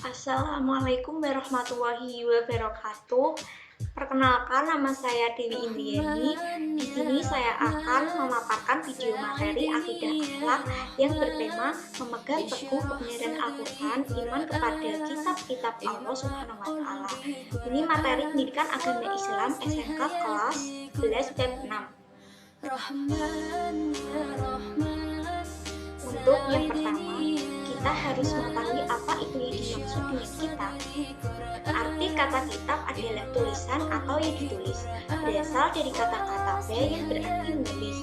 Assalamualaikum warahmatullahi wabarakatuh. Perkenalkan, nama saya Dewi Indriani. Di sini saya akan memaparkan video materi akidah akhlak yang bertema memegang teguh kebenaran Al-Quran, iman kepada kitab-kitab Allah Subhanahu wa Ta'ala. Ini materi pendidikan agama Islam SMK kelas 11 bab 6. Untuk yang pertama, kita harus mengetahui apa itu yang dimaksud dengan kitab. Arti kata kitab adalah tulisan atau yang ditulis, berasal dari kata-kata b yang berarti menulis.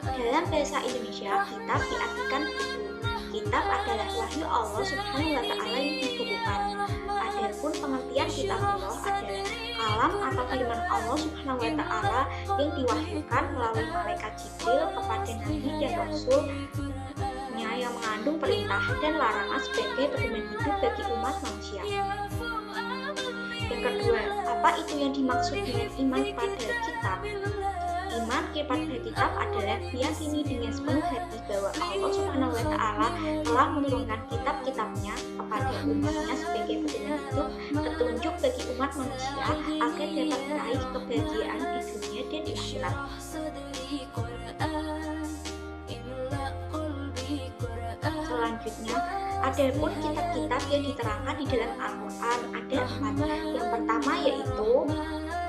Dalam bahasa Indonesia, kitab diartikan buku. Kitab adalah wahyu Allah Subhanahu wa Ta'ala yang dibukukan. Adapun pengertian kitab Allah adalah kalam atau firman Allah Subhanahu wa Ta'ala yang diwahyukan melalui malaikat Jibril kepada nabi dan rasul yang mengandung perintah dan larangan sebagai pedoman hidup bagi umat manusia. Yang kedua, apa itu yang dimaksud dengan iman pada kitab? Iman kepada kitab adalah meyakini dengan sepenuh hati bahwa Allah Subhanahu wa Ta'ala telah menurunkan kitab-kitabnya kepada umatnya sebagai pedoman hidup, petunjuk bagi umat manusia agar dapat meraih kebahagiaan di dunia dan di akhirat. Selanjutnya, adapun kitab-kitab yang diterangkan di dalam Al-Quran ada 4. Yang pertama yaitu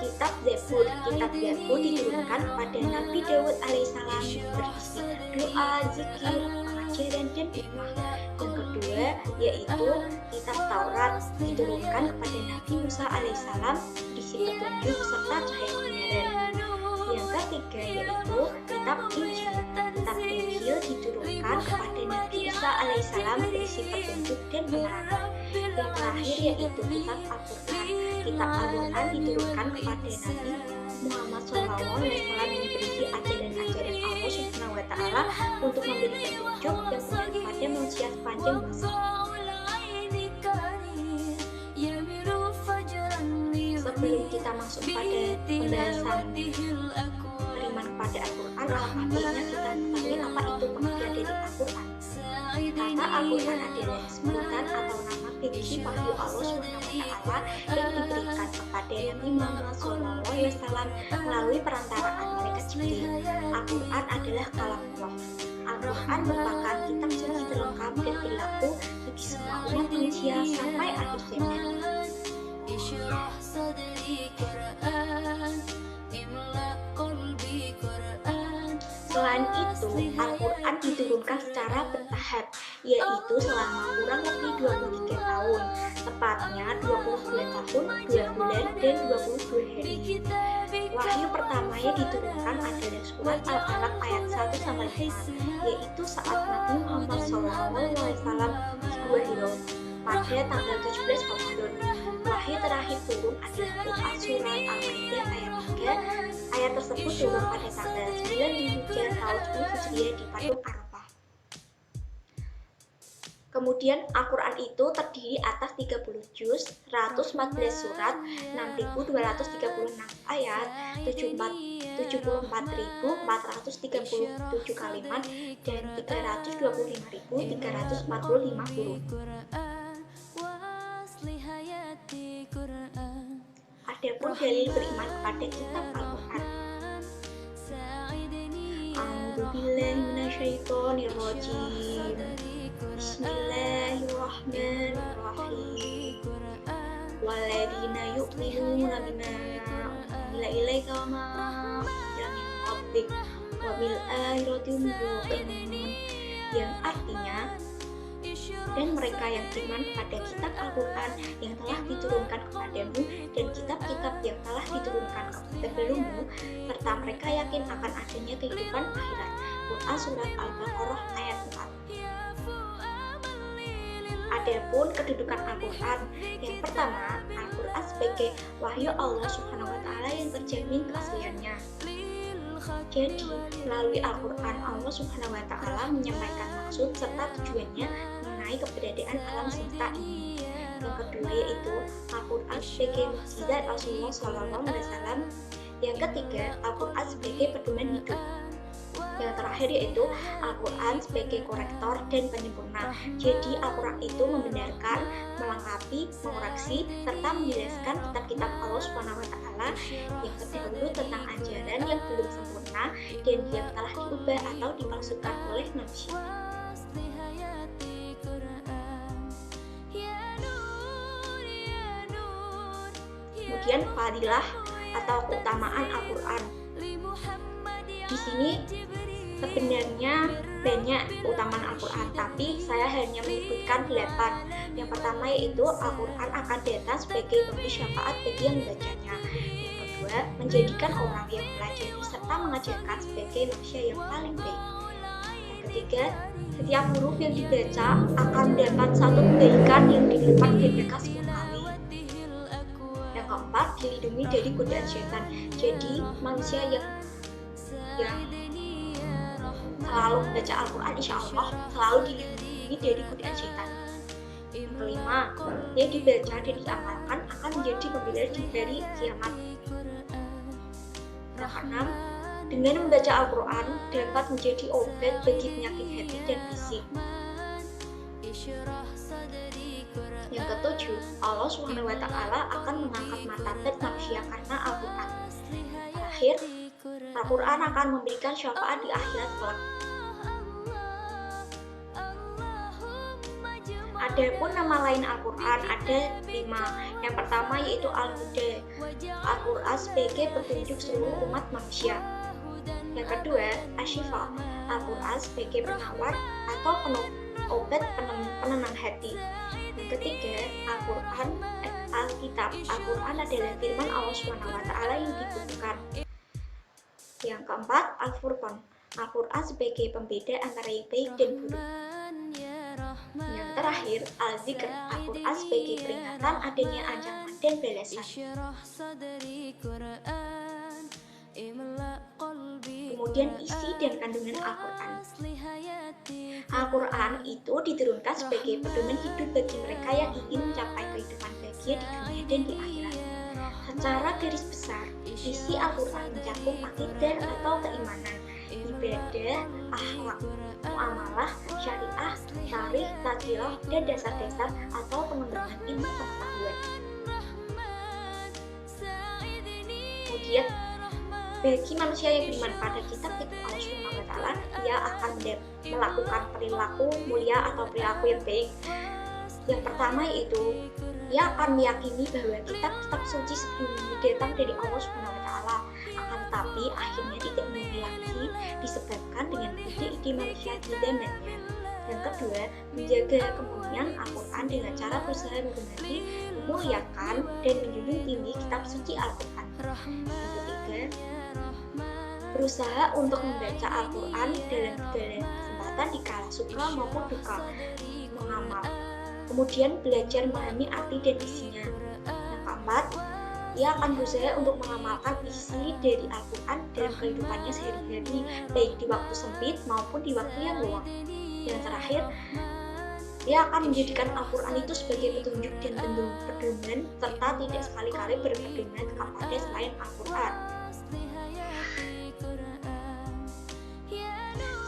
kitab Zabur. Kitab Zabur diturunkan kepada Nabi Daud alaihissalam, berisi doa, zikir, pengajaran, dan hikmah. Yang kedua yaitu kitab Taurat, diturunkan kepada Nabi Musa alaihissalam, berisi petunjuk serta cahaya kebenaran. Yang ketiga yaitu kitab Injil. Kitab Injil diturunkan kepada Nabi Isa alaihissalam, berisi petunjuk dan penerangan. Yang terakhir yaitu kitab Al-Quran. Kitab Al-Quran diturunkan kepada Nabi Muhammad SAW yang berisi ajaran-ajaran Allah Subhanahu wa Ta'ala untuk memberi petunjuk dan benar kepada manusia sepanjang masa. Sebelum kita masuk pada pembahasan beriman kepada Al-Quran, alangkah baiknya kita ketahui apa itu pengertian dari Al-Quran. Kata Al-Quran adalah sebutan atau nama bagi wahyu Allah Subhanahu wa Ta'ala yang diberikan kepada Nabi Muhammad SAW melalui perantaraan malaikat Jibril. Al-Quran adalah kalam Allah. Al-Quran merupakan kitab suci terlengkap dan berlaku bagi semua umat manusia sampai akhir zaman. Selain itu, Al-Quran diturunkan secara bertahap, yaitu selama kurang lebih 23 tahun, tepatnya 22 tahun, 2 bulan, dan 22 hari. Wahyu pertamanya diturunkan adalah surat Al-Alaq ayat 1-5, yaitu saat Nabi Muhammad SAW di Gua Hiro pada tanggal 17 Ramadan. Wahyu terakhir turun adalah surat Al-Maidah ayat 3. Ayat tersebut turun pada tanggal 9 Dzulhijjah tahun 10 Hijriah di Padang Arafah. Kemudian Al-Quran itu terdiri atas 30 juz, 114 surat, 6.236 ayat, 74.437 kalimat, dan 325.345 huruf. Adapun dalil beriman kepada kitab Al-Quran. A'udzubillahi minasyaitonirrajim. Bismillahirrahmanirrahim. Walladzina yu'minuna bima unzila ilaika wa ma unzila min qablika wa bil akhirati hum yuqinun, yang artinya, dan mereka yang beriman kepada kitab Al-Quran yang telah diturunkan kepadamu dan kitab-kitab yang telah diturunkan sebelummu, serta mereka yakin akan adanya kehidupan akhirat. Quran Surat Al-Baqarah ayat 4. Adapun kedudukan Al-Quran, yang pertama, Al-Quran sebagai wahyu Allah Subhanahu wa Ta'ala yang terjamin keasliannya. Jadi, melalui Al-Quran, Allah Subhanahu wa Ta'ala menyampaikan maksud serta tujuannya mengenai keberadaan alam semesta ini. Yang kedua yaitu Al-Quran sebagai mukjizat Rasulullah SAW. Yang ketiga, Al-Quran sebagai pedoman hidup. Yang terakhir yaitu Al-Quran sebagai korektor dan penyempurna. Jadi Al-Quran itu membenarkan, melengkapi, menghayati, mengoreksi, serta menjelaskan kitab-kitab Allah SWT yang terdahulu tentang ajaran yang belum sempurna dan yang telah diubah atau dipalsukan oleh manusia. Kemudian fadilah atau keutamaan Al-Quran. Di sini sebenarnya banyak keutamaan Al-Quran, tapi saya hanya menyebutkan 8. Yang pertama yaitu Al-Quran akan datang sebagai pemberi syafaat bagi yang membacanya. Yang kedua, menjadikan orang yang mempelajari serta mengajarkan sebagai manusia yang paling baik. Yang ketiga, setiap huruf yang dibaca akan mendapat satu kebaikan yang dilipat gandakan 10 kali. Yang keempat, dilindungi dari godaan setan. Jadi manusia yang selalu membaca Al-Quran insya Allah selalu dilindungi dari godaan setan. Yang kelima, yang dibaca dan diamalkan akan menjadi pembela di hari kiamat. Yang keenam, dengan membaca Al-Quran dapat menjadi obat bagi penyakit hati dan fisik. Yang ketujuh, Allah SWT akan mengangkat martabat manusia karena Al-Quran. Terakhir, Al-Quran akan memberikan syafaat di akhirat kelak. Adapun nama lain Al-Quran ada 5. Yang pertama yaitu Al-Huda. Al-Quran sebagai petunjuk seluruh umat manusia. Yang kedua, Asy-Syifa. Al-Quran sebagai penawar atau obat penenang hati. Yang ketiga, Alkitab. Al-Quran adalah firman Allah SWT yang dibukukan. Yang keempat, Al-Furqan. Al-Quran sebagai pembeda antara yang baik dan buruk. Yang terakhir, Al-Zikr. Al-Quran sebagai peringatan adanya ancaman dan balasan. Kemudian isi dan kandungan Al-Quran. Al-Quran itu diturunkan sebagai pedoman hidup bagi mereka yang ingin mencapai kehidupan bahagia di dunia dan di akhirat. Secara garis besar, isi Al-Quran mencakup akidah atau keimanan, ibadah, akhlak, muamalah, syariah, tarikh, tadhiyah, dan dasar-dasar atau pengembangan ilmu pengetahuan. Kemudian, bagi manusia yang beriman pada kitab-kitab Allah SWT, ia akan melakukan perilaku mulia atau perilaku yang baik. Yang pertama yaitu ia akan meyakini bahwa kitab-kitab suci sebelumnya datang dari Allah SWT, akan tetapi akhirnya tidak memiliki lagi disebabkan dengan ide-ide manusia di zamannya. Yang kedua, menjaga kemurnian Al-Quran dengan cara berusaha menghormati, memuliakan, dan menjunjung tinggi kitab suci Al-Quran. Yang ketiga, berusaha untuk membaca Al-Quran dalam segala kesempatan dikala suka maupun duka, mengamal. Kemudian belajar memahami arti dan isinya. Yang keempat, ia akan berusaha untuk mengamalkan isi dari Al-Quran dalam kehidupannya sehari-hari, baik di waktu sempit maupun di waktu yang luang. Yang terakhir, ia akan menjadikan Al-Quran itu sebagai petunjuk dan pedoman, serta tidak sekali-kali berpedoman kepada selain Al-Quran.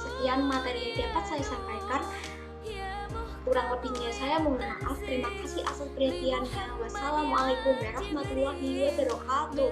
Sekian materi yang dapat saya sampaikan. Kurang lebihnya saya mohon maaf. Terima kasih atas perhatiannya. Wassalamualaikum warahmatullahi wabarakatuh.